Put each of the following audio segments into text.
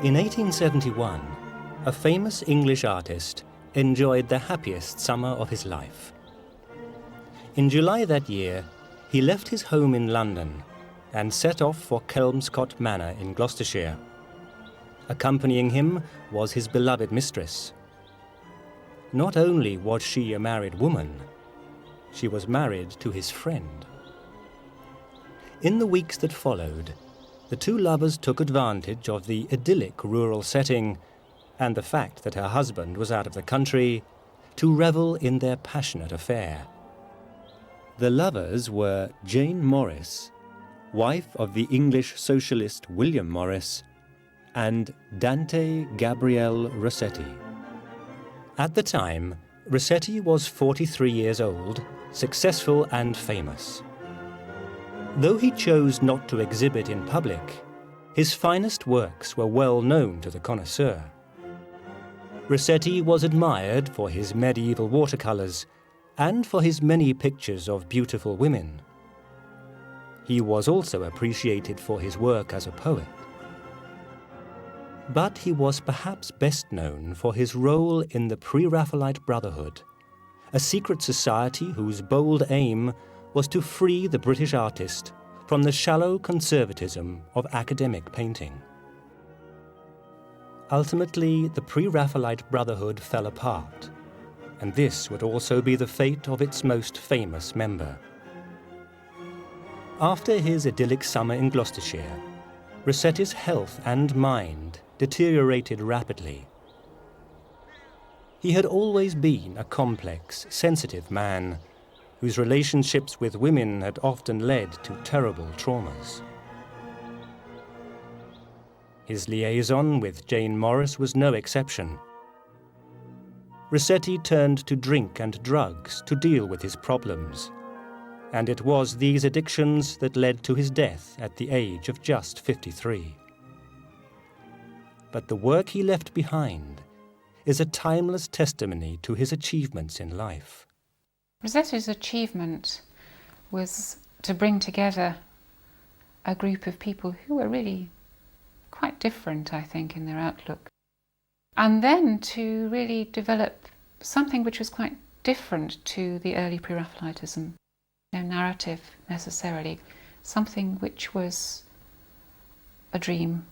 In 1871, a famous English artist enjoyed the happiest summer of his life. In July that year, he left his home in London and set off for Kelmscott Manor in Gloucestershire. Accompanying him was his beloved mistress. Not only was she a married woman, she was married to his friend. In the weeks that followed, the two lovers took advantage of the idyllic rural setting and the fact that her husband was out of the country to revel in their passionate affair. The lovers were Jane Morris, wife of the English socialist William Morris, and Dante Gabriel Rossetti. At the time, Rossetti was 43 years old, successful and famous. Though he chose not to exhibit in public, his finest works were well known to the connoisseur. Rossetti was admired for his medieval watercolors and for his many pictures of beautiful women. He was also appreciated for his work as a poet. But he was perhaps best known for his role in the Pre-Raphaelite Brotherhood, a secret society whose bold aim was to free the British artist from the shallow conservatism of academic painting. Ultimately, the Pre-Raphaelite Brotherhood fell apart, and this would also be the fate of its most famous member. After his idyllic summer in Gloucestershire, Rossetti's health and mind deteriorated rapidly. He had always been a complex, sensitive man, whose relationships with women had often led to terrible traumas. His liaison with Jane Morris was no exception. Rossetti turned to drink and drugs to deal with his problems, and it was these addictions that led to his death at the age of just 53. But the work he left behind is a timeless testimony to his achievements in life. Rossetti's achievement was to bring together a group of people who were really quite different, I think, in their outlook. And then to really develop something which was quite different to the early Pre-Raphaelitism. No narrative necessarily, something which was a dream,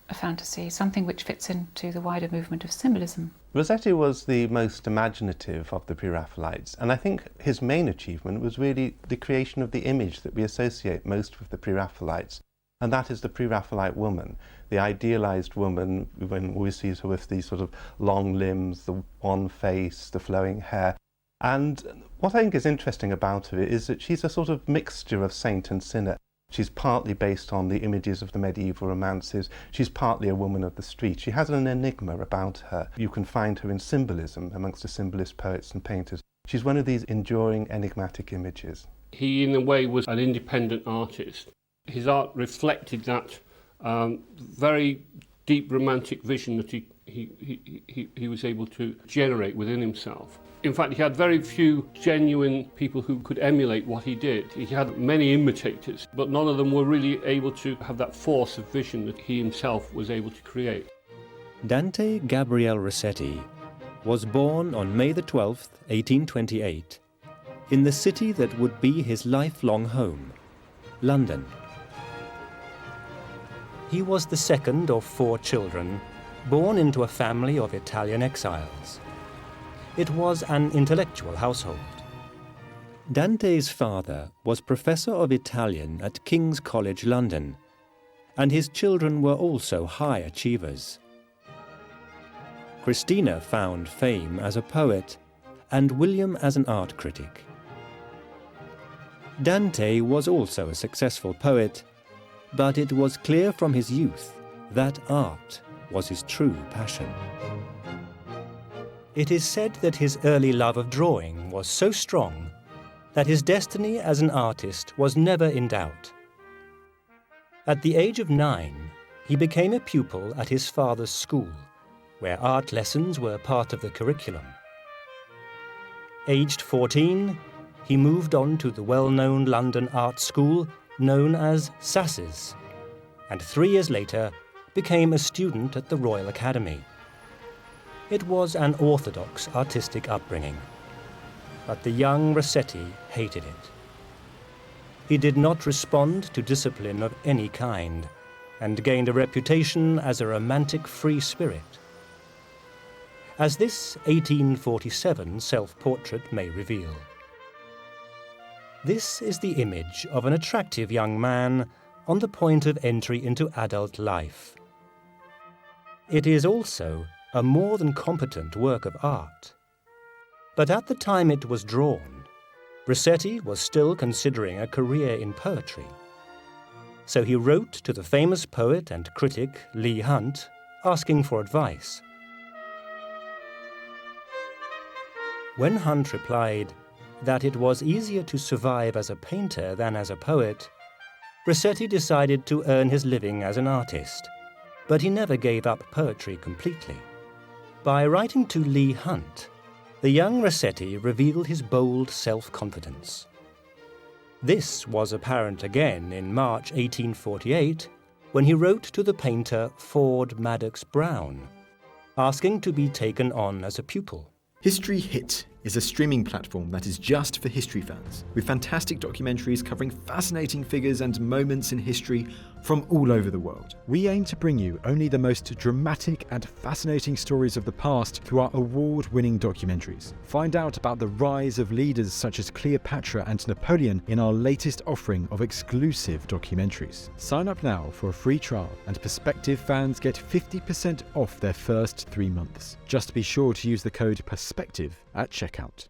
a fantasy, something which fits into the wider movement of symbolism. Rossetti was the most imaginative of the Pre-Raphaelites, and I think his main achievement was really the creation of the image that we associate most with the Pre-Raphaelites, and that is the Pre-Raphaelite woman, the idealized woman when we see her with these sort of long limbs, the one face, the flowing hair. And what I think is interesting about her is that she's a sort of mixture of saint and sinner. She's partly based on the images of the medieval romances. She's partly a woman of the street. She has an enigma about her. You can find her in symbolism amongst the symbolist poets and painters. She's one of these enduring, enigmatic images. He, in a way, was an independent artist. His art reflected that very deep romantic vision that he was able to generate within himself. In fact, he had very few genuine people who could emulate what he did. He had many imitators, but none of them were really able to have that force of vision that he himself was able to create. Dante Gabriel Rossetti was born on May the 12th, 1828, in the city that would be his lifelong home, London. He was the second of 4 children, born into a family of Italian exiles. It was an intellectual household. Dante's father was professor of Italian at King's College London, and his children were also high achievers. Christina found fame as a poet, and William as an art critic. Dante was also a successful poet, but it was clear from his youth that art was his true passion. It is said that his early love of drawing was so strong that his destiny as an artist was never in doubt. At the age of 9, he became a pupil at his father's school, where art lessons were part of the curriculum. Aged 14, he moved on to the well-known London art school known as Sasse's, and 3 years later became a student at the Royal Academy. It was an orthodox artistic upbringing, but the young Rossetti hated it. He did not respond to discipline of any kind, and gained a reputation as a romantic free spirit. As this 1847 self-portrait may reveal. This is the image of an attractive young man on the point of entry into adult life. It is also a more than competent work of art. But at the time it was drawn, Rossetti was still considering a career in poetry. So he wrote to the famous poet and critic Leigh Hunt, asking for advice. When Hunt replied that it was easier to survive as a painter than as a poet, Rossetti decided to earn his living as an artist, but he never gave up poetry completely. By writing to Leigh Hunt, the young Rossetti revealed his bold self-confidence. This was apparent again in March 1848, when he wrote to the painter Ford Madox Brown, asking to be taken on as a pupil. History Hit is a streaming platform that is just for history fans, with fantastic documentaries covering fascinating figures and moments in history from all over the world. We aim to bring you only the most dramatic and fascinating stories of the past through our award-winning documentaries. Find out about the rise of leaders such as Cleopatra and Napoleon in our latest offering of exclusive documentaries. Sign up now for a free trial, and Perspective fans get 50% off their first 3 months. Just be sure to use the code PERSPECTIVE at checkout.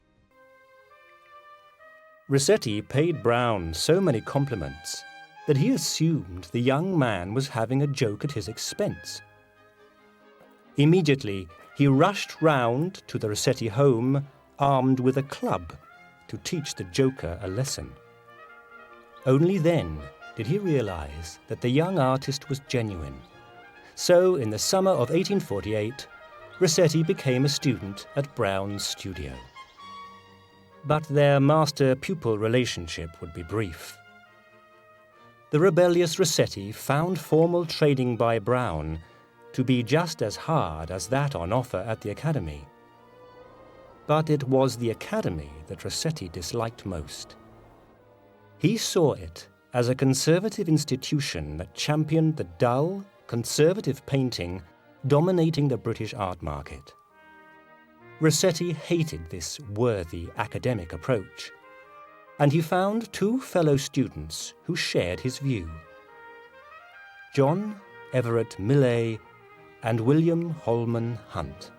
Rossetti paid Brown so many compliments that he assumed the young man was having a joke at his expense. Immediately, he rushed round to the Rossetti home armed with a club to teach the joker a lesson. Only then did he realize that the young artist was genuine. So, in the summer of 1848, Rossetti became a student at Brown's studio. But their master-pupil relationship would be brief. The rebellious Rossetti found formal training by Brown to be just as hard as that on offer at the Academy. But it was the Academy that Rossetti disliked most. He saw it as a conservative institution that championed the dull, conservative painting dominating the British art market. Rossetti hated this worthy academic approach, and he found 2 fellow students who shared his view: John Everett Millais and William Holman Hunt.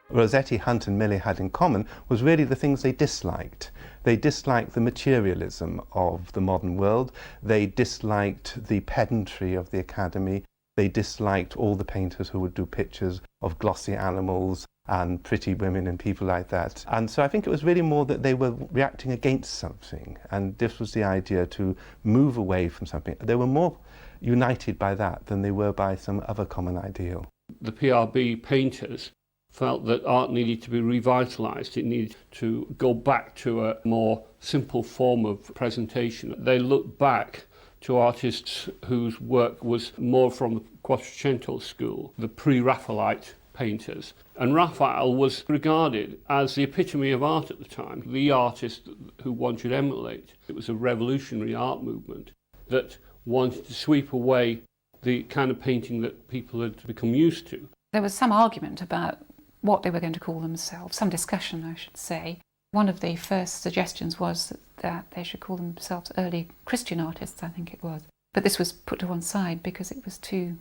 Rossetti, Hunt and Millais had in common was really the things they disliked. They disliked the materialism of the modern world. They disliked the pedantry of the Academy. They disliked all the painters who would do pictures of glossy animals and pretty women and people like that. And so I think it was really more that they were reacting against something, and this was the idea to move away from something. They were more united by that than they were by some other common ideal. The PRB painters felt that art needed to be revitalised. It needed to go back to a more simple form of presentation. They looked back to artists whose work was more from the Quattrocento school, the Pre-Raphaelite painters. And Raphael was regarded as the epitome of art at the time, the artist who one should emulate. It was a revolutionary art movement that wanted to sweep away the kind of painting that people had become used to. There was some argument about what they were going to call themselves, some discussion, I should say. One of the first suggestions was that they should call themselves early Christian artists, I think it was. But this was put to one side because it was too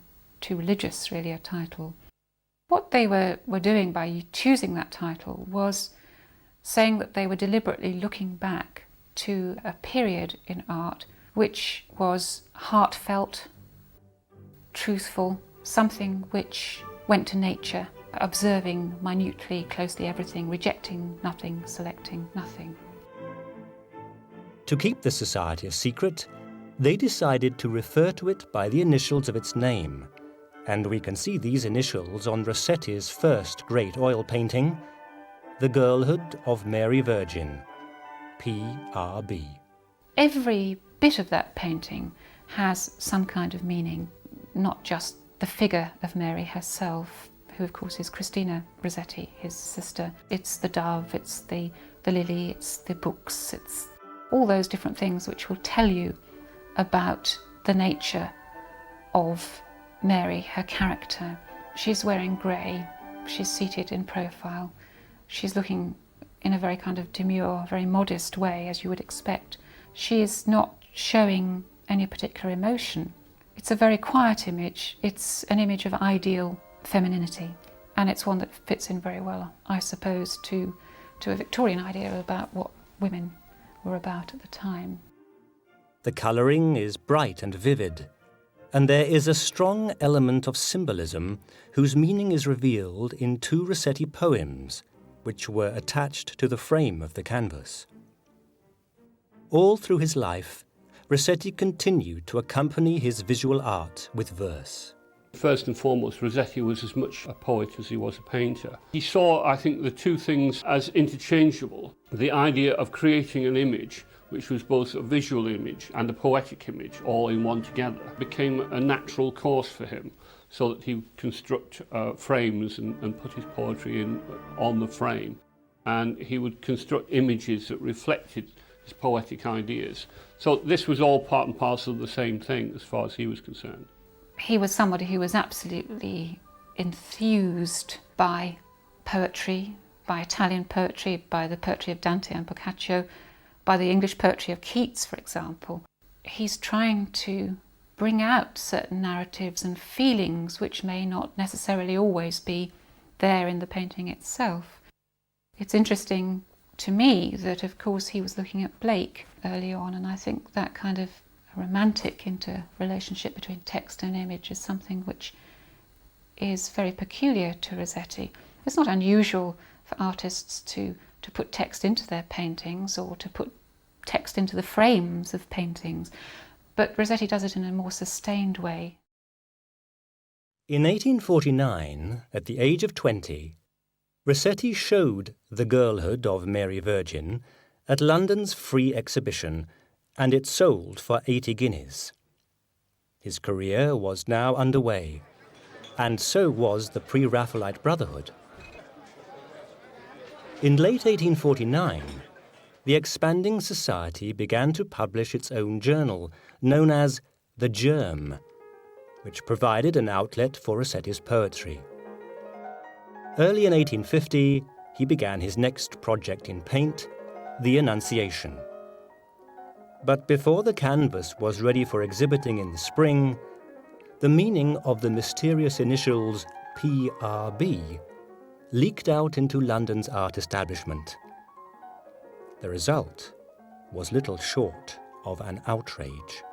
religious, really, a title. What they were doing by choosing that title was saying that they were deliberately looking back to a period in art which was heartfelt, truthful, something which went to nature, observing minutely, closely everything, rejecting nothing, selecting nothing. To keep the society a secret, they decided to refer to it by the initials of its name, and we can see these initials on Rossetti's first great oil painting, The Girlhood of Mary Virgin, P.R.B. Every bit of that painting has some kind of meaning, not just the figure of Mary herself, who of course is Christina Rossetti, his sister. It's the dove, it's the lily, it's the books, it's all those different things which will tell you about the nature of Mary, her character. She's wearing grey, she's seated in profile, she's looking in a very kind of demure, very modest way, as you would expect. She is not showing any particular emotion. It's a very quiet image. It's an image of ideal femininity, and it's one that fits in very well, I suppose, to a Victorian idea about what women were about at the time. The colouring is bright and vivid, and there is a strong element of symbolism whose meaning is revealed in 2 Rossetti poems, which were attached to the frame of the canvas. All through his life, Rossetti continued to accompany his visual art with verse. First and foremost, Rossetti was as much a poet as he was a painter. He saw, I think, the two things as interchangeable. The idea of creating an image, which was both a visual image and a poetic image, all in one together, became a natural course for him, so that he would construct frames and put his poetry on the frame. And he would construct images that reflected his poetic ideas. So this was all part and parcel of the same thing as far as he was concerned. He was somebody who was absolutely enthused by poetry, by Italian poetry, by the poetry of Dante and Boccaccio, by the English poetry of Keats, for example. He's trying to bring out certain narratives and feelings which may not necessarily always be there in the painting itself. It's interesting to me that, of course, he was looking at Blake early on, and I think that kind of romantic interrelationship between text and image is something which is very peculiar to Rossetti. It's not unusual for artists to put text into their paintings or to put text into the frames of paintings, but Rossetti does it in a more sustained way. In 1849, at the age of 20, Rossetti showed The Girlhood of Mary Virgin at London's Free Exhibition, and it sold for 80 guineas. His career was now underway, and so was the Pre-Raphaelite Brotherhood. In late 1849, the expanding society began to publish its own journal, known as The Germ, which provided an outlet for Rossetti's poetry. Early in 1850, he began his next project in paint, The Annunciation. But before the canvas was ready for exhibiting in the spring, the meaning of the mysterious initials P.R.B. leaked out into London's art establishment. The result was little short of an outrage.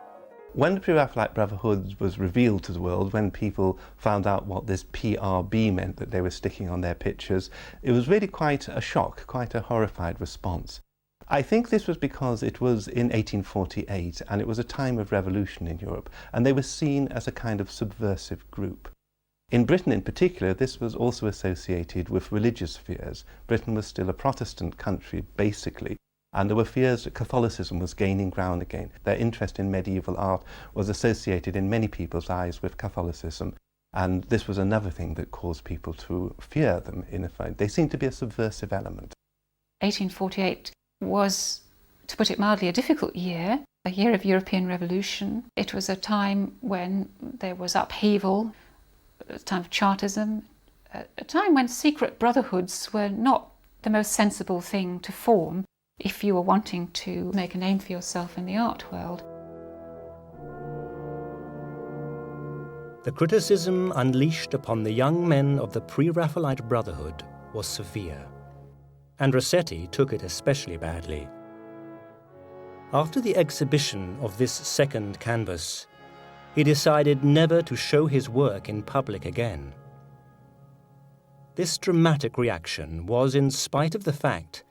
When the Pre-Raphaelite Brotherhood was revealed to the world, when people found out what this PRB meant that they were sticking on their pictures, it was really quite a shock, quite a horrified response. I think this was because it was in 1848 and it was a time of revolution in Europe, and they were seen as a kind of subversive group. In Britain in particular, this was also associated with religious fears. Britain was still a Protestant country, basically, and there were fears that Catholicism was gaining ground again. Their interest in medieval art was associated in many people's eyes with Catholicism, and this was another thing that caused people to fear them, in effect. They seemed to be a subversive element. 1848 was, to put it mildly, a difficult year, a year of European revolution. It was a time when there was upheaval, a time of Chartism, a time when secret brotherhoods were not the most sensible thing to form if you were wanting to make a name for yourself in the art world. The criticism unleashed upon the young men of the Pre-Raphaelite Brotherhood was severe, and Rossetti took it especially badly. After the exhibition of this second canvas, he decided never to show his work in public again. This dramatic reaction was in spite of the fact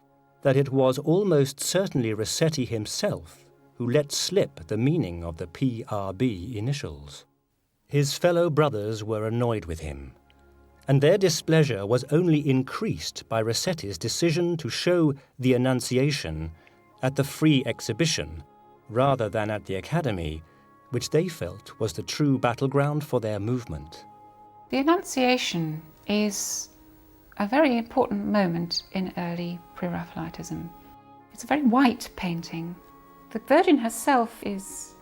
that it was almost certainly Rossetti himself who let slip the meaning of the PRB initials. His fellow brothers were annoyed with him, and their displeasure was only increased by Rossetti's decision to show The Annunciation at the Free Exhibition rather than at the Academy, which they felt was the true battleground for their movement. The Annunciation is a very important moment in early Pre-Raphaelitism. It's a very white painting. The Virgin herself is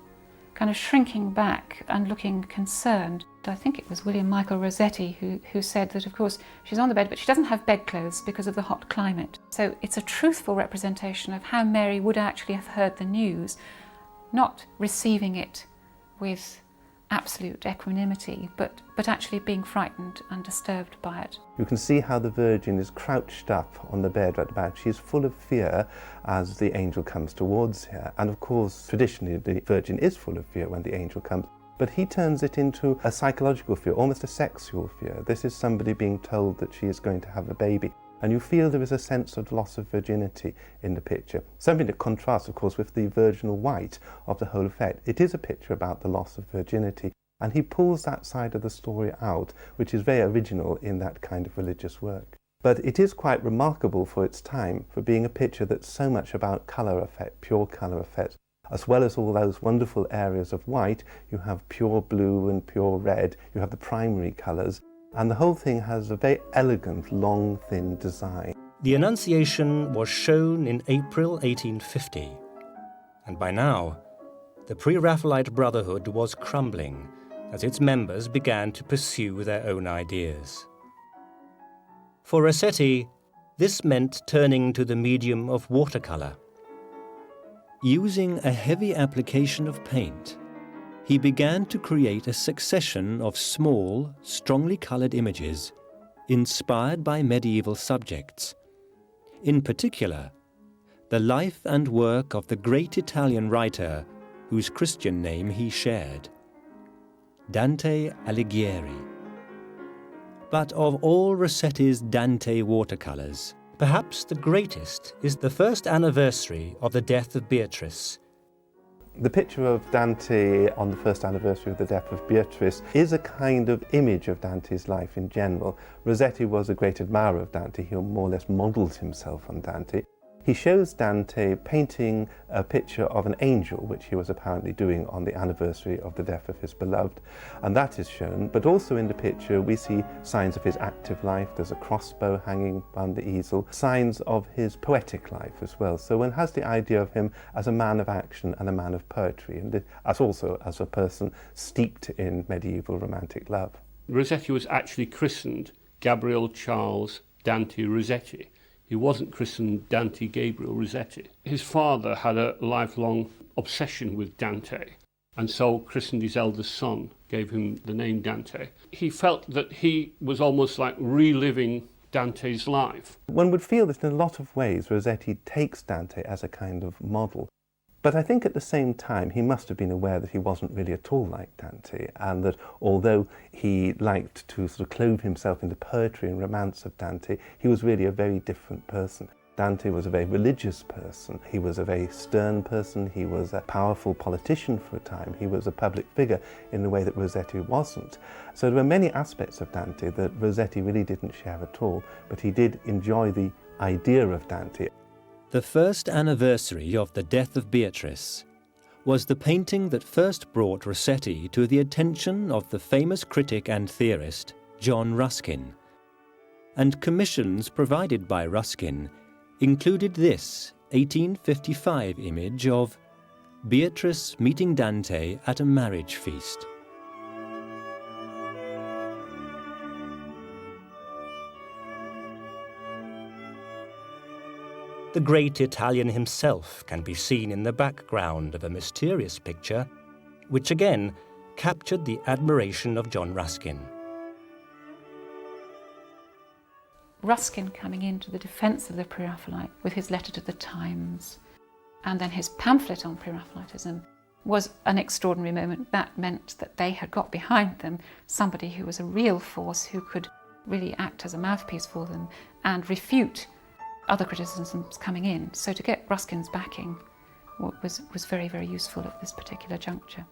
kind of shrinking back and looking concerned. I think it was William Michael Rossetti who said that, of course, she's on the bed, but she doesn't have bedclothes because of the hot climate. So it's a truthful representation of how Mary would actually have heard the news, not receiving it with absolute equanimity, but actually being frightened and disturbed by it. You can see how the Virgin is crouched up on the bed right at the back. She's full of fear as the angel comes towards her. And of course, traditionally, the Virgin is full of fear when the angel comes. But he turns it into a psychological fear, almost a sexual fear. This is somebody being told that she is going to have a baby. And you feel there is a sense of loss of virginity in the picture. Something that contrasts, of course, with the virginal white of the whole effect. It is a picture about the loss of virginity. And he pulls that side of the story out, which is very original in that kind of religious work. But it is quite remarkable for its time, for being a picture that's so much about colour effect, pure colour effect. As well as all those wonderful areas of white, you have pure blue and pure red, you have the primary colours, and the whole thing has a very elegant, long, thin design. The Annunciation was shown in April 1850, and by now, the Pre-Raphaelite Brotherhood was crumbling as its members began to pursue their own ideas. For Rossetti, this meant turning to the medium of watercolor. Using a heavy application of paint, he began to create a succession of small, strongly colored images inspired by medieval subjects. In particular, the life and work of the great Italian writer whose Christian name he shared, Dante Alighieri. But of all Rossetti's Dante watercolors, perhaps the greatest is the first anniversary of the death of Beatrice. The picture of Dante on the first anniversary of the death of Beatrice is a kind of image of Dante's life in general. Rossetti was a great admirer of Dante. He more or less modelled himself on Dante. He shows Dante painting a picture of an angel, which he was apparently doing on the anniversary of the death of his beloved, and that is shown. But also in the picture we see signs of his active life. There's a crossbow hanging on the easel, signs of his poetic life as well. So one has the idea of him as a man of action and a man of poetry, and as also as a person steeped in medieval romantic love. Rossetti was actually christened Gabriel Charles Dante Rossetti. He wasn't christened Dante Gabriel Rossetti. His father had a lifelong obsession with Dante, and so christened his eldest son, gave him the name Dante. He felt that he was almost like reliving Dante's life. One would feel that in a lot of ways Rossetti takes Dante as a kind of model. But I think at the same time he must have been aware that he wasn't really at all like Dante, and that although he liked to sort of clothe himself in the poetry and romance of Dante, he was really a very different person. Dante was a very religious person. He was a very stern person. He was a powerful politician for a time. He was a public figure in the way that Rossetti wasn't. So there were many aspects of Dante that Rossetti really didn't share at all, but he did enjoy the idea of Dante. The first anniversary of the death of Beatrice was the painting that first brought Rossetti to the attention of the famous critic and theorist John Ruskin. And commissions provided by Ruskin included this 1855 image of Beatrice meeting Dante at a marriage feast. The great Italian himself can be seen in the background of a mysterious picture, which again captured the admiration of John Ruskin. Ruskin coming into the defence of the Pre-Raphaelite with his letter to the Times and then his pamphlet on Pre-Raphaelitism was an extraordinary moment. That meant that they had got behind them somebody who was a real force, who could really act as a mouthpiece for them and refute other criticisms coming in. So to get Ruskin's backing was very, very useful at this particular juncture.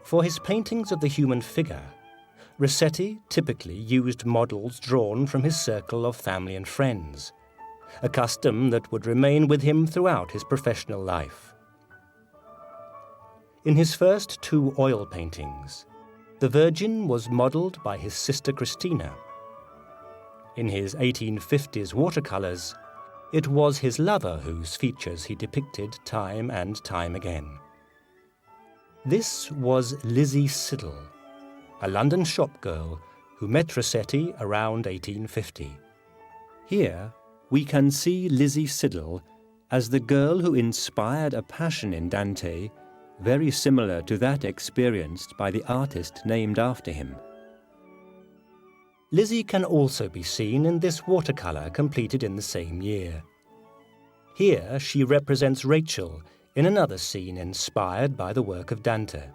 For his paintings of the human figure, Rossetti typically used models drawn from his circle of family and friends, a custom that would remain with him throughout his professional life. In his first 2 oil paintings, the Virgin was modelled by his sister Christina. In his 1850s watercolours, it was his lover whose features he depicted time and time again. This was Lizzie Siddal, a London shopgirl who met Rossetti around 1850. Here, we can see Lizzie Siddal as the girl who inspired a passion in Dante very similar to that experienced by the artist named after him. Lizzie can also be seen in this watercolour completed in the same year. Here she represents Rachel in another scene inspired by the work of Dante.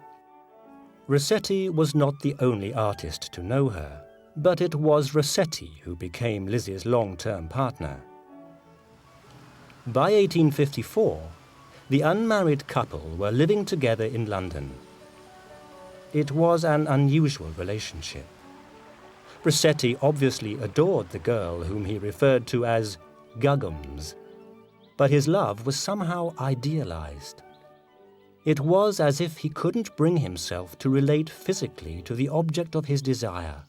Rossetti was not the only artist to know her, but it was Rossetti who became Lizzie's long-term partner. By 1854, the unmarried couple were living together in London. It was an unusual relationship. Rossetti obviously adored the girl whom he referred to as Guggums, but his love was somehow idealized. It was as if he couldn't bring himself to relate physically to the object of his desire.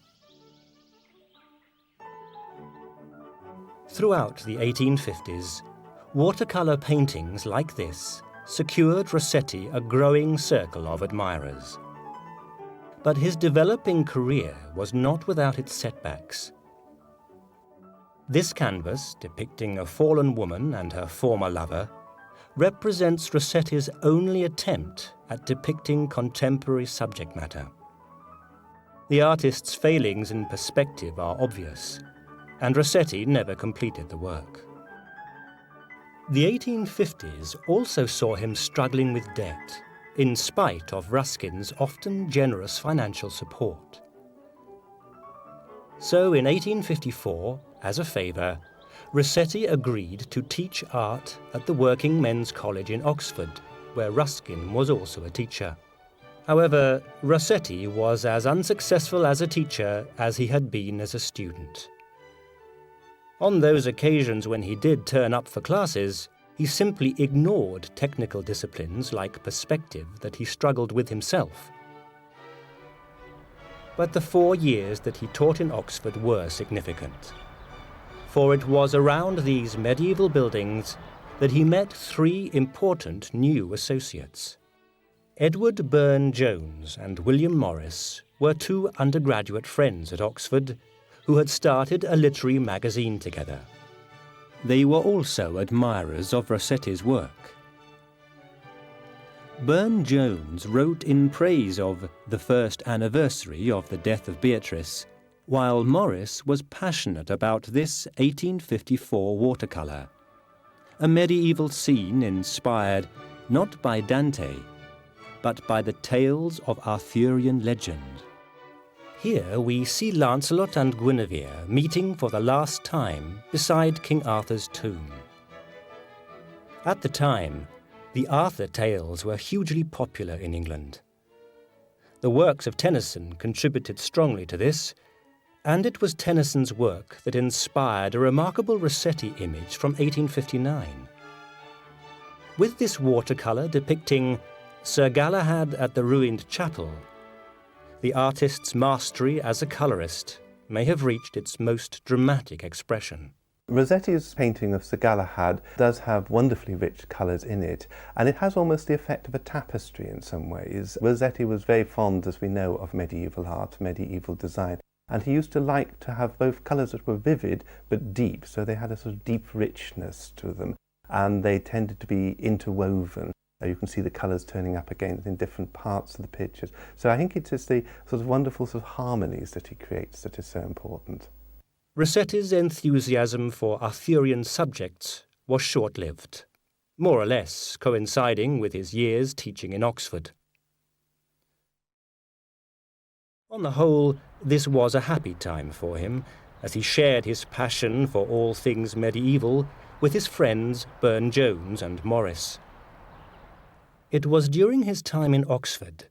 Throughout the 1850s, watercolour paintings like this secured Rossetti a growing circle of admirers. But his developing career was not without its setbacks. This canvas, depicting a fallen woman and her former lover, represents Rossetti's only attempt at depicting contemporary subject matter. The artist's failings in perspective are obvious, and Rossetti never completed the work. The 1850s also saw him struggling with debt, in spite of Ruskin's often generous financial support. So in 1854, as a favour, Rossetti agreed to teach art at the Working Men's College in Oxford, where Ruskin was also a teacher. However, Rossetti was as unsuccessful as a teacher as he had been as a student. On those occasions when he did turn up for classes, he simply ignored technical disciplines like perspective that he struggled with himself. But the 4 years that he taught in Oxford were significant, for it was around these medieval buildings that he met 3 important new associates. Edward Burne-Jones and William Morris were 2 undergraduate friends at Oxford who had started a literary magazine together. They were also admirers of Rossetti's work. Burne-Jones wrote in praise of the first anniversary of the death of Beatrice, while Morris was passionate about this 1854 watercolour, a medieval scene inspired not by Dante, but by the tales of Arthurian legend. Here we see Lancelot and Guinevere meeting for the last time beside King Arthur's tomb. At the time, the Arthur tales were hugely popular in England. The works of Tennyson contributed strongly to this, and it was Tennyson's work that inspired a remarkable Rossetti image from 1859. With this watercolour depicting Sir Galahad at the ruined chapel, the artist's mastery as a colourist may have reached its most dramatic expression. Rossetti's painting of Sir Galahad does have wonderfully rich colours in it, and it has almost the effect of a tapestry in some ways. Rossetti was very fond, as we know, of medieval art, medieval design, and he used to like to have both colours that were vivid but deep, so they had a sort of deep richness to them, and they tended to be interwoven. You can see the colours turning up again in different parts of the pictures. So I think it is the sort of wonderful sort of harmonies that he creates that is so important. Rossetti's enthusiasm for Arthurian subjects was short-lived, more or less coinciding with his years teaching in Oxford. On the whole, this was a happy time for him, as he shared his passion for all things medieval with his friends Burne-Jones and Morris. It was during his time in Oxford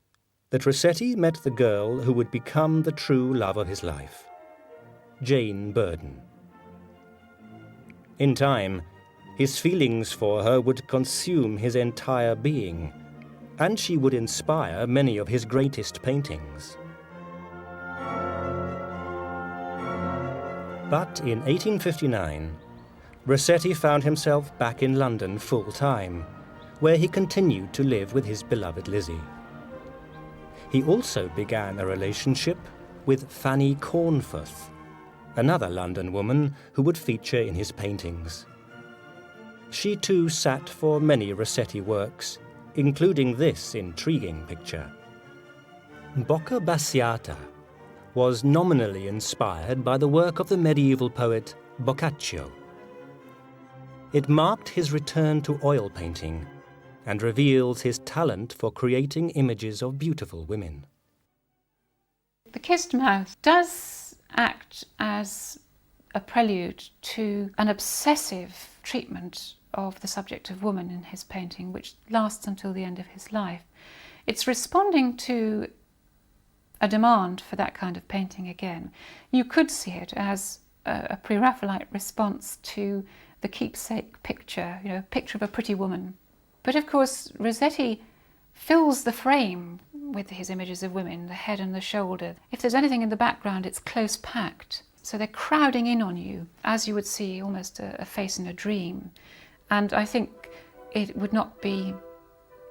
that Rossetti met the girl who would become the true love of his life, Jane Burden. In time, his feelings for her would consume his entire being, and she would inspire many of his greatest paintings. But in 1859, Rossetti found himself back in London full-time, where he continued to live with his beloved Lizzie. He also began a relationship with Fanny Cornforth, another London woman who would feature in his paintings. She too sat for many Rossetti works, including this intriguing picture. Bocca Basciata was nominally inspired by the work of the medieval poet Boccaccio. It marked his return to oil painting and reveals his talent for creating images of beautiful women. The kissed mouth does act as a prelude to an obsessive treatment of the subject of woman in his painting, which lasts until the end of his life. It's responding to a demand for that kind of painting again. You could see it as a Pre-Raphaelite response to the keepsake picture, a picture of a pretty woman. But of course, Rossetti fills the frame with his images of women, the head and the shoulder. If there's anything in the background, it's close packed. So they're crowding in on you, as you would see almost a face in a dream. And I think it would not be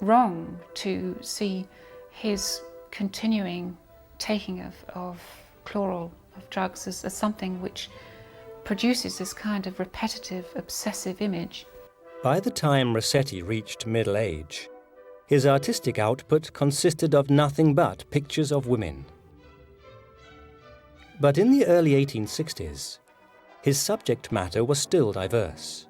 wrong to see his continuing taking of chloral, of drugs, as something which produces this kind of repetitive, obsessive image. By the time Rossetti reached middle age, his artistic output consisted of nothing but pictures of women. But in the early 1860s, his subject matter was still diverse.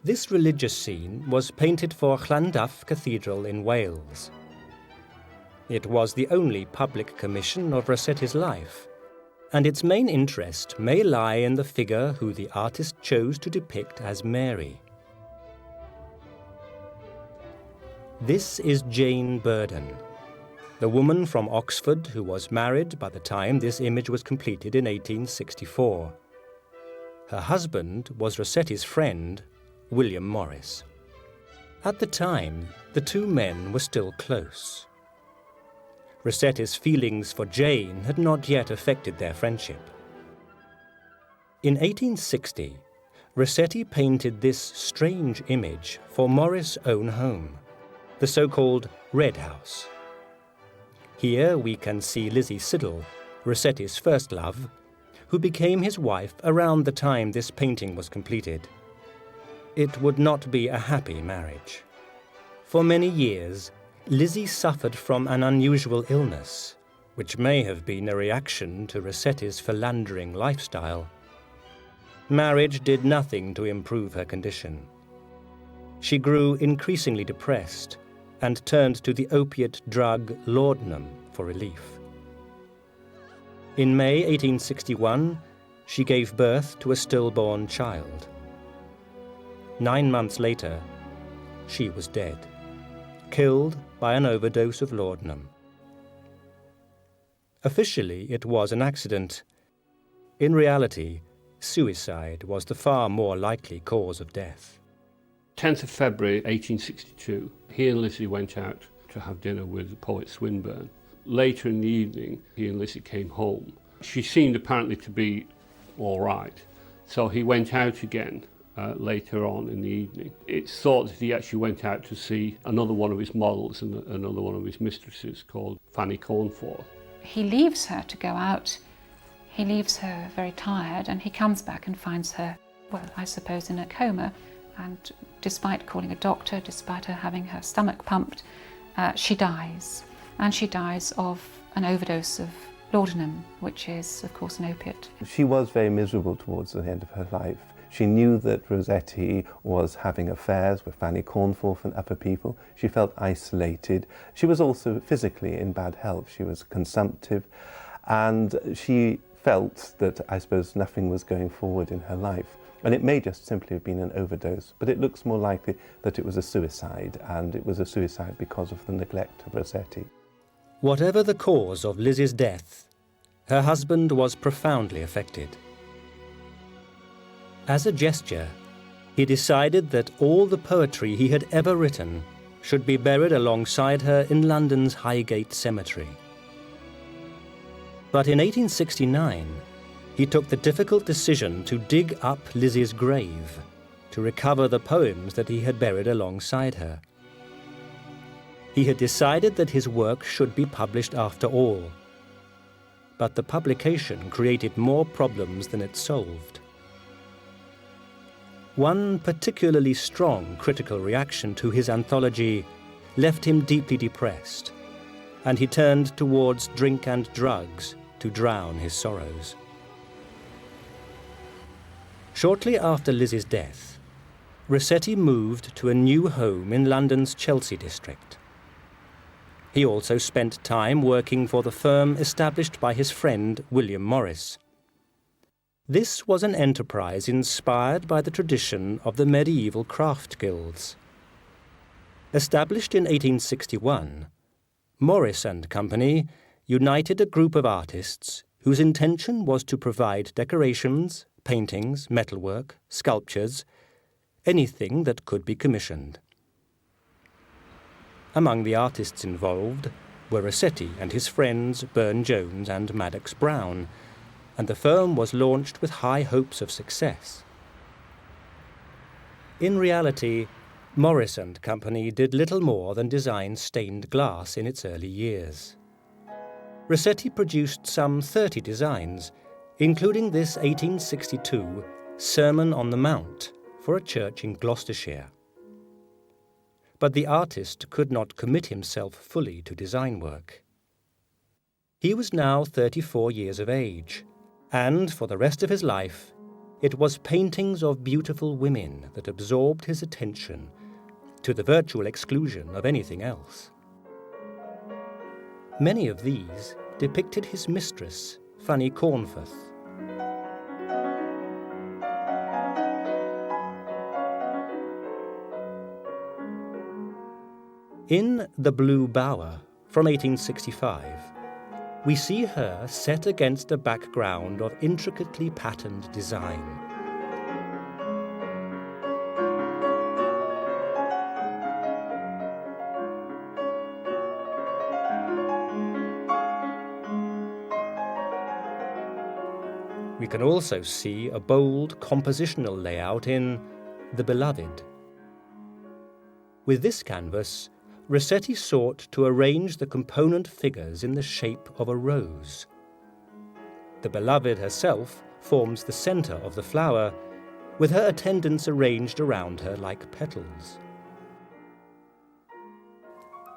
This religious scene was painted for Llandaff Cathedral in Wales. It was the only public commission of Rossetti's life, and its main interest may lie in the figure who the artist chose to depict as Mary. This is Jane Burden, the woman from Oxford who was married by the time this image was completed in 1864. Her husband was Rossetti's friend, William Morris. At the time, the two men were still close. Rossetti's feelings for Jane had not yet affected their friendship. In 1860, Rossetti painted this strange image for Morris' own home, the so-called Red House. Here we can see Lizzie Siddal, Rossetti's first love, who became his wife around the time this painting was completed. It would not be a happy marriage. For many years, Lizzie suffered from an unusual illness, which may have been a reaction to Rossetti's philandering lifestyle. Marriage did nothing to improve her condition. She grew increasingly depressed and turned to the opiate drug laudanum for relief. In May 1861, she gave birth to a stillborn child. 9 months later, she was dead, killed by an overdose of laudanum. Officially, it was an accident. In reality, suicide was the far more likely cause of death. 10th of February 1862, he and Lizzie went out to have dinner with the poet Swinburne. Later in the evening, he and Lizzie came home. She seemed apparently to be all right, so he went out again later on in the evening. It's thought that he actually went out to see another one of his models and another one of his mistresses called Fanny Cornforth. He leaves her to go out. He leaves her very tired, and he comes back and finds her, well, I suppose in a coma. And despite calling a doctor, despite her having her stomach pumped, she dies. And she dies of an overdose of laudanum, which is, of course, an opiate. She was very miserable towards the end of her life. She knew that Rossetti was having affairs with Fanny Cornforth and other people. She felt isolated. She was also physically in bad health. She was consumptive, and she felt that, I suppose, nothing was going forward in her life. And it may just simply have been an overdose, but it looks more likely that it was a suicide, and it was a suicide because of the neglect of Rossetti. Whatever the cause of Lizzie's death, her husband was profoundly affected. As a gesture, he decided that all the poetry he had ever written should be buried alongside her in London's Highgate Cemetery. But in 1869, he took the difficult decision to dig up Lizzie's grave to recover the poems that he had buried alongside her. He had decided that his work should be published after all, but the publication created more problems than it solved. One particularly strong critical reaction to his anthology left him deeply depressed, and he turned towards drink and drugs to drown his sorrows. Shortly after Lizzie's death, Rossetti moved to a new home in London's Chelsea district. He also spent time working for the firm established by his friend William Morris. This was an enterprise inspired by the tradition of the medieval craft guilds. Established in 1861, Morris and Company united a group of artists whose intention was to provide decorations, paintings, metalwork, sculptures, anything that could be commissioned. Among the artists involved were Rossetti and his friends Burne-Jones and Madox Brown, and the firm was launched with high hopes of success. In reality, Morris and Company did little more than design stained glass in its early years. Rossetti produced some 30 designs, including this 1862 Sermon on the Mount for a church in Gloucestershire. But the artist could not commit himself fully to design work. He was now 34 years of age, and for the rest of his life, it was paintings of beautiful women that absorbed his attention, to the virtual exclusion of anything else. Many of these depicted his mistress, Fanny Cornforth. In The Blue Bower, from 1865, we see her set against a background of intricately patterned design. We can also see a bold compositional layout in The Beloved. With this canvas, Rossetti sought to arrange the component figures in the shape of a rose. The Beloved herself forms the centre of the flower, with her attendants arranged around her like petals.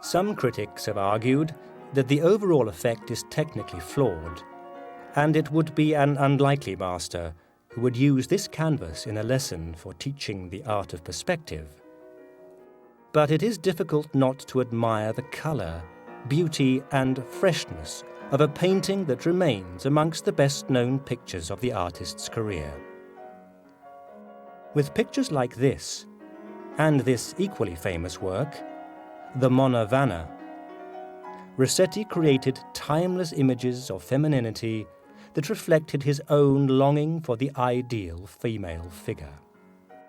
Some critics have argued that the overall effect is technically flawed, and it would be an unlikely master who would use this canvas in a lesson for teaching the art of perspective. But it is difficult not to admire the colour, beauty and freshness of a painting that remains amongst the best-known pictures of the artist's career. With pictures like this, and this equally famous work, the Monna Vanna, Rossetti created timeless images of femininity that reflected his own longing for the ideal female figure.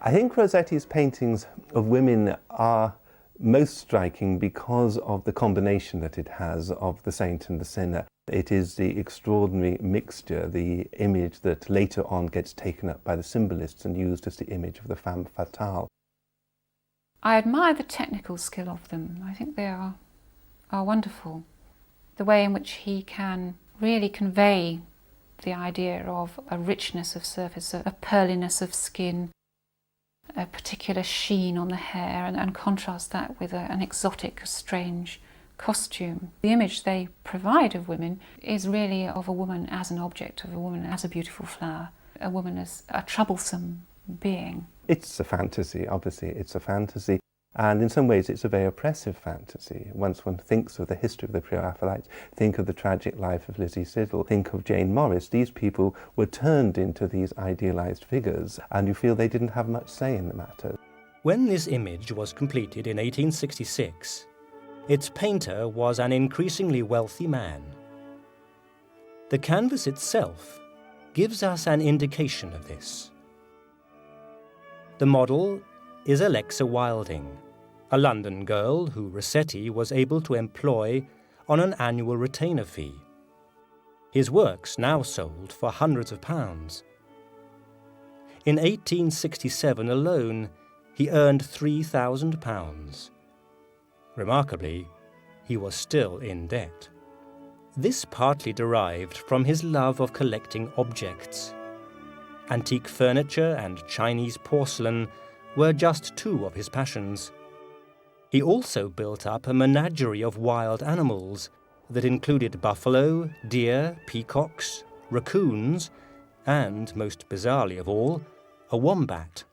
I think Rossetti's paintings of women are most striking because of the combination that it has of the saint and the sinner. It is the extraordinary mixture, the image that later on gets taken up by the symbolists and used as the image of the femme fatale. I admire the technical skill of them. I think they are wonderful. The way in which he can really convey the idea of a richness of surface, a pearliness of skin, a particular sheen on the hair, and contrast that with an exotic, strange costume. The image they provide of women is really of a woman as an object, of a woman as a beautiful flower, a woman as a troublesome being. It's a fantasy, obviously, it's a fantasy. And in some ways it's a very oppressive fantasy. Once one thinks of the history of the Pre-Raphaelites, think of the tragic life of Lizzie Siddal, think of Jane Morris, these people were turned into these idealised figures, and you feel they didn't have much say in the matter. When this image was completed in 1866, its painter was an increasingly wealthy man. The canvas itself gives us an indication of this. The model is Alexa Wilding, a London girl who Rossetti was able to employ on an annual retainer fee. His works now sold for hundreds of pounds. In 1867 alone, he earned £3,000. Remarkably, he was still in debt. This partly derived from his love of collecting objects. Antique furniture and Chinese porcelain were just two of his passions. He also built up a menagerie of wild animals that included buffalo, deer, peacocks, raccoons, and, most bizarrely of all, a wombat,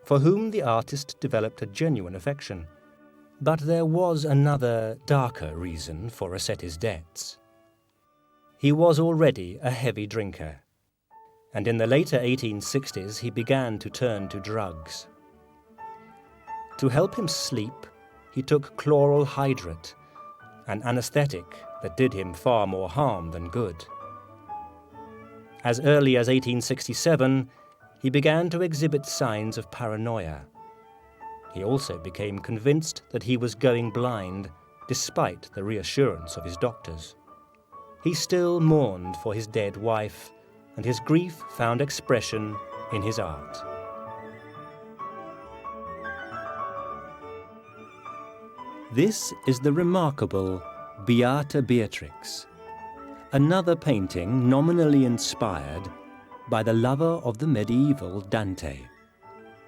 for whom the artist developed a genuine affection. But there was another, darker reason for Rossetti's debts. He was already a heavy drinker, and in the later 1860s he began to turn to drugs. To help him sleep, he took chloral hydrate, an anesthetic that did him far more harm than good. As early as 1867, he began to exhibit signs of paranoia. He also became convinced that he was going blind, despite the reassurance of his doctors. He still mourned for his dead wife, and his grief found expression in his art. This is the remarkable Beata Beatrix, another painting nominally inspired by the lover of the medieval Dante.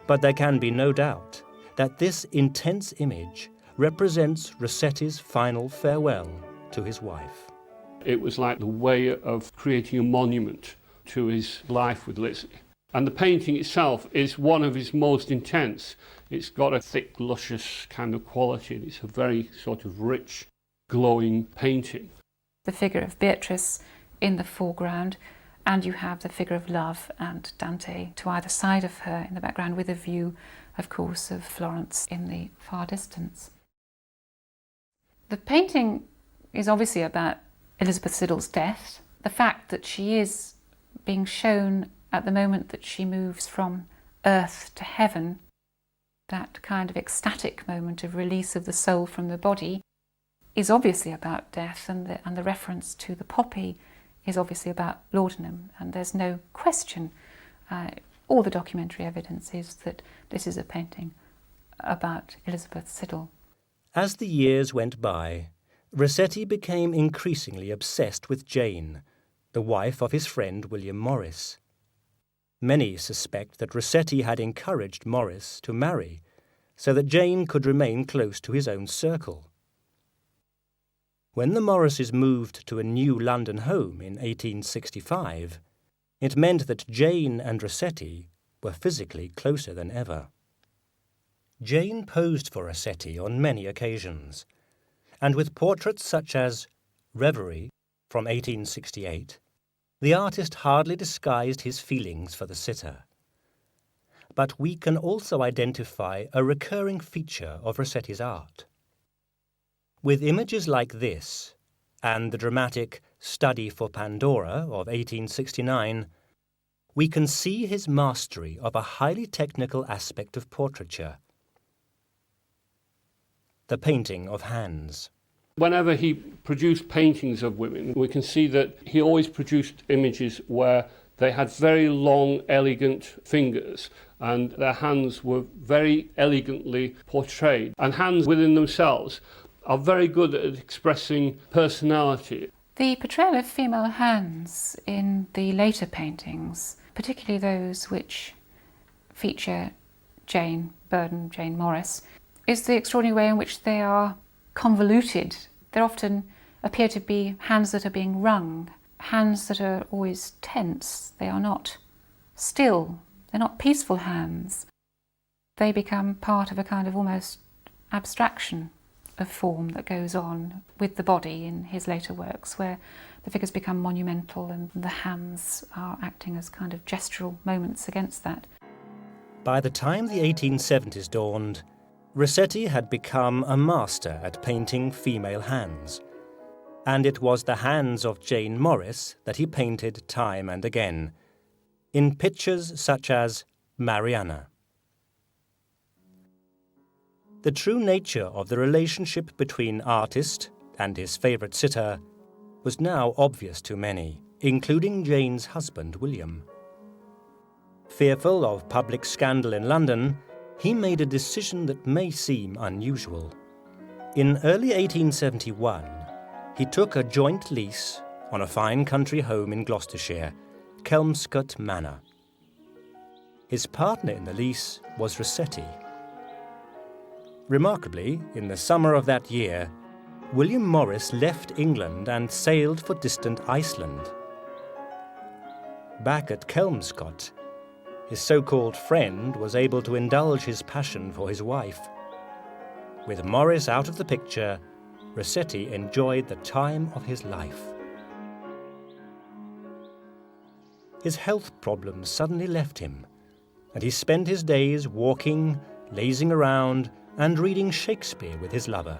But there can be no doubt that this intense image represents Rossetti's final farewell to his wife. It was like the way of creating a monument to his life with Lizzie. And the painting itself is one of his most intense. It's got a thick, luscious kind of quality, and it's a very sort of rich, glowing painting. The figure of Beatrice in the foreground, and you have the figure of Love and Dante to either side of her in the background, with a view, of course, of Florence in the far distance. The painting is obviously about Elizabeth Siddal's death. The fact that she is being shown at the moment that she moves from earth to heaven, that kind of ecstatic moment of release of the soul from the body, is obviously about death, and the reference to the poppy is obviously about laudanum, and there's no question. All the documentary evidence is that this is a painting about Elizabeth Siddal. As the years went by, Rossetti became increasingly obsessed with Jane, the wife of his friend William Morris. Many suspect that Rossetti had encouraged Morris to marry so that Jane could remain close to his own circle. When the Morrises moved to a new London home in 1865, it meant that Jane and Rossetti were physically closer than ever. Jane posed for Rossetti on many occasions, and with portraits such as Reverie from 1868, the artist hardly disguised his feelings for the sitter. But we can also identify a recurring feature of Rossetti's art. With images like this, and the dramatic Study for Pandora of 1869, we can see his mastery of a highly technical aspect of portraiture, the painting of hands. Whenever he produced paintings of women, we can see that he always produced images where they had very long, elegant fingers, and their hands were very elegantly portrayed. And hands within themselves are very good at expressing personality. The portrayal of female hands in the later paintings, particularly those which feature Jane Burden, Jane Morris, is the extraordinary way in which they are convoluted. They often appear to be hands that are being wrung, hands that are always tense. They are not still, they're not peaceful hands. They become part of a kind of almost abstraction of form that goes on with the body in his later works, where the figures become monumental and the hands are acting as kind of gestural moments against that. By the time the 1870s dawned, Rossetti had become a master at painting female hands, and it was the hands of Jane Morris that he painted time and again, in pictures such as Mariana. The true nature of the relationship between artist and his favourite sitter was now obvious to many, including Jane's husband, William. Fearful of public scandal in London, he made a decision that may seem unusual. In early 1871, he took a joint lease on a fine country home in Gloucestershire, Kelmscott Manor. His partner in the lease was Rossetti. Remarkably, in the summer of that year, William Morris left England and sailed for distant Iceland. Back at Kelmscott, his so-called friend was able to indulge his passion for his wife. With Morris out of the picture, Rossetti enjoyed the time of his life. His health problems suddenly left him, and he spent his days walking, lazing around, and reading Shakespeare with his lover.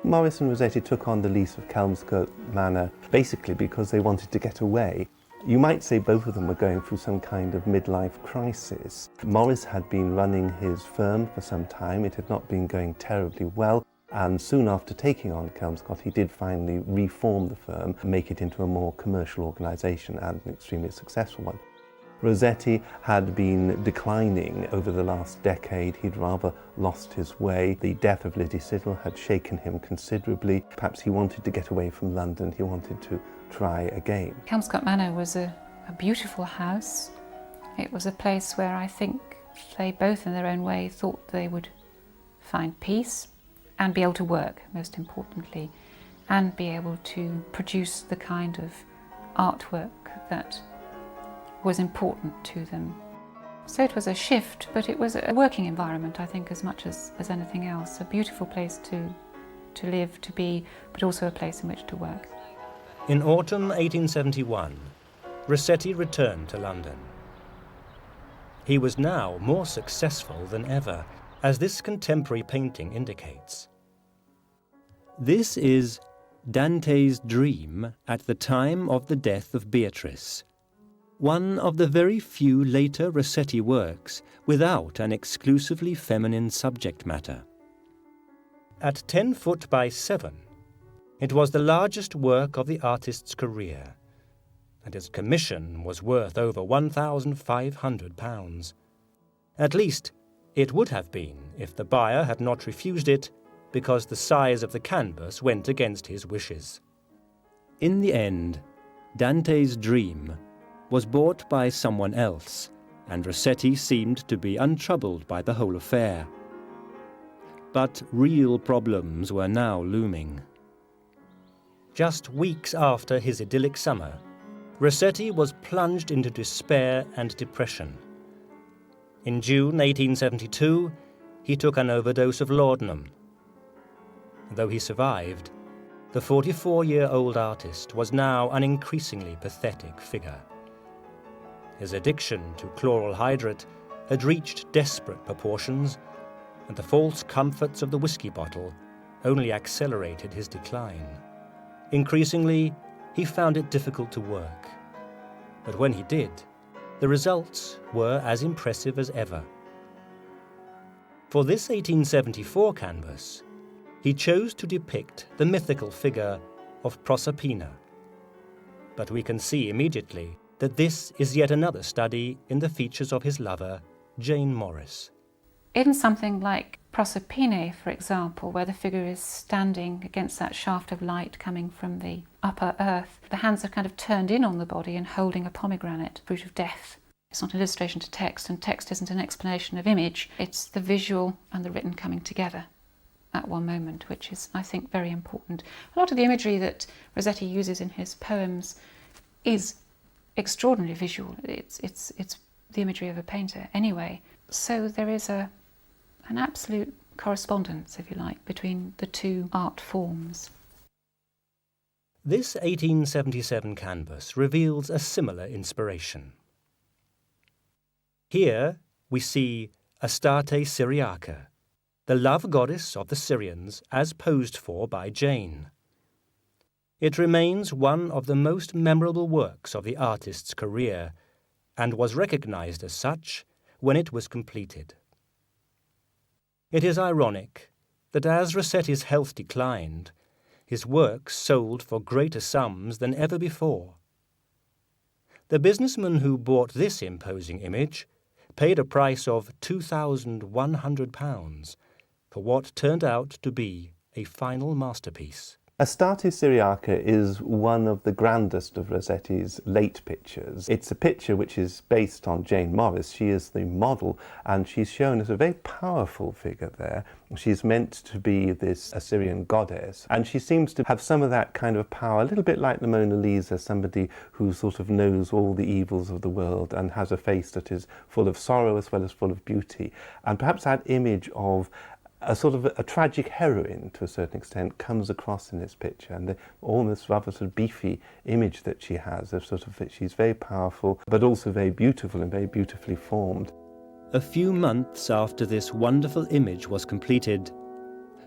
Morris and Rossetti took on the lease of Kelmscott Manor basically because they wanted to get away. You might say both of them were going through some kind of midlife crisis. Morris had been running his firm for some time. It had not been going terribly well, and soon after taking on Kelmscott, he did finally reform the firm and make it into a more commercial organisation, and an extremely successful one. Rossetti had been declining over the last decade. He'd rather lost his way. The death of Lizzie Siddal had shaken him considerably. Perhaps he wanted to get away from London. He wanted to try again. Kelmscott Manor was a beautiful house. It was a place where I think they both in their own way thought they would find peace and be able to work, most importantly, and be able to produce the kind of artwork that was important to them. So it was a shift, but it was a working environment, I think, as much as anything else. A beautiful place to live, to be, but also a place in which to work. In autumn 1871, Rossetti returned to London. He was now more successful than ever, as this contemporary painting indicates. This is Dante's Dream at the time of the death of Beatrice, one of the very few later Rossetti works without an exclusively feminine subject matter. At 10 foot by 7, it was the largest work of the artist's career, and its commission was worth over £1,500. At least, it would have been if the buyer had not refused it because the size of the canvas went against his wishes. In the end, Dante's Dream was bought by someone else, and Rossetti seemed to be untroubled by the whole affair. But real problems were now looming. Just weeks after his idyllic summer, Rossetti was plunged into despair and depression. In June 1872, he took an overdose of laudanum. Though he survived, the 44-year-old artist was now an increasingly pathetic figure. His addiction to chloral hydrate had reached desperate proportions, and the false comforts of the whiskey bottle only accelerated his decline. Increasingly, he found it difficult to work. But when he did, the results were as impressive as ever. For this 1874 canvas, he chose to depict the mythical figure of Proserpina. But we can see immediately that this is yet another study in the features of his lover, Jane Morris. In something like Proserpine, for example, where the figure is standing against that shaft of light coming from the upper earth, the hands are kind of turned in on the body and holding a pomegranate, fruit of death. It's not an illustration to text, and text isn't an explanation of image. It's the visual and the written coming together at one moment, which is, I think, very important. A lot of the imagery that Rossetti uses in his poems is extraordinarily visual. It's the imagery of a painter anyway. So there is an absolute correspondence, if you like, between the two art forms. This 1877 canvas reveals a similar inspiration. Here we see Astarte Syriaca, the love goddess of the Syrians as posed for by Jane. It remains one of the most memorable works of the artist's career, and was recognized as such when it was completed. It is ironic that as Rossetti's health declined, his works sold for greater sums than ever before. The businessman who bought this imposing image paid a price of £2,100 for what turned out to be a final masterpiece. Astarte Syriaca is one of the grandest of Rossetti's late pictures. It's a picture which is based on Jane Morris. She is the model, and she's shown as a very powerful figure there. She's meant to be this Assyrian goddess, and she seems to have some of that kind of power, a little bit like the Mona Lisa, somebody who sort of knows all the evils of the world and has a face that is full of sorrow as well as full of beauty. And perhaps that image of a sort of a tragic heroine, to a certain extent, comes across in this picture, and the almost rather sort of beefy image that she has of sort of, she's very powerful, but also very beautiful and very beautifully formed. A few months after this wonderful image was completed,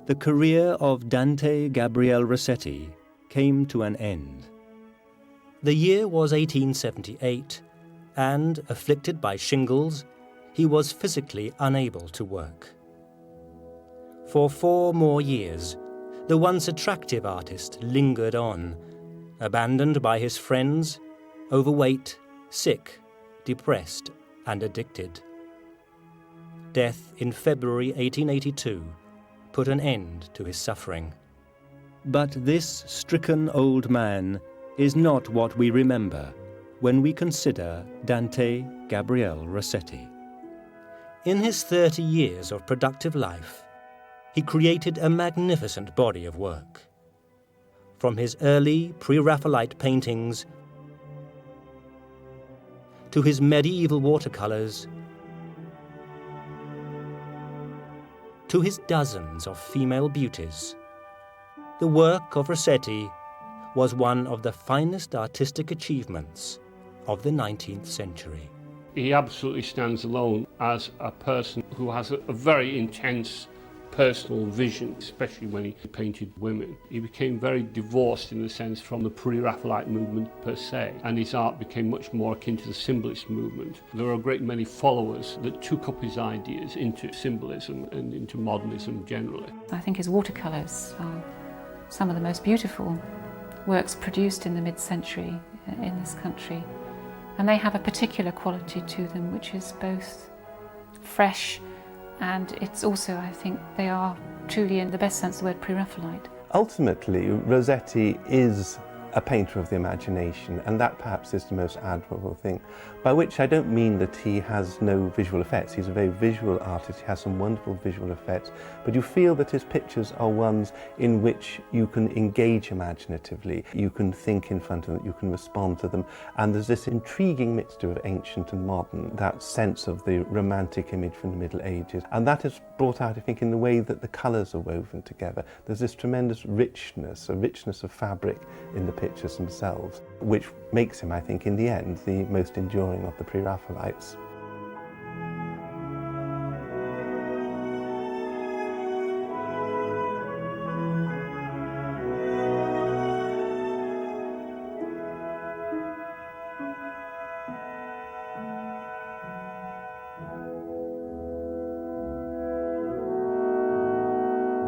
the career of Dante Gabriel Rossetti came to an end. The year was 1878, and, afflicted by shingles, he was physically unable to work. For 4 more years, the once attractive artist lingered on, abandoned by his friends, overweight, sick, depressed, and addicted. Death in February 1882 put an end to his suffering. But this stricken old man is not what we remember when we consider Dante Gabriel Rossetti. In his 30 years of productive life, he created a magnificent body of work. From his early Pre-Raphaelite paintings to his medieval watercolors to his dozens of female beauties, the work of Rossetti was one of the finest artistic achievements of the 19th century. He absolutely stands alone as a person who has a very intense personal vision, especially when he painted women. He became very divorced, in a sense, from the Pre-Raphaelite movement per se, and his art became much more akin to the symbolist movement. There are a great many followers that took up his ideas into symbolism and into modernism generally. I think his watercolours are some of the most beautiful works produced in the mid-century in this country, and they have a particular quality to them which is both fresh, and it's also, I think, they are truly, in the best sense of the word, Pre-Raphaelite. Ultimately, Rossetti is a painter of the imagination, and that perhaps is the most admirable thing, by which I don't mean that he has no visual effects. He's a very visual artist, he has some wonderful visual effects, but you feel that his pictures are ones in which you can engage imaginatively, you can think in front of them, you can respond to them, and there's this intriguing mixture of ancient and modern, that sense of the romantic image from the Middle Ages, and that is brought out, I think, in the way that the colours are woven together. There's this tremendous richness, a richness of fabric in the pictures themselves, which makes him, I think, in the end, the most enduring of the Pre-Raphaelites.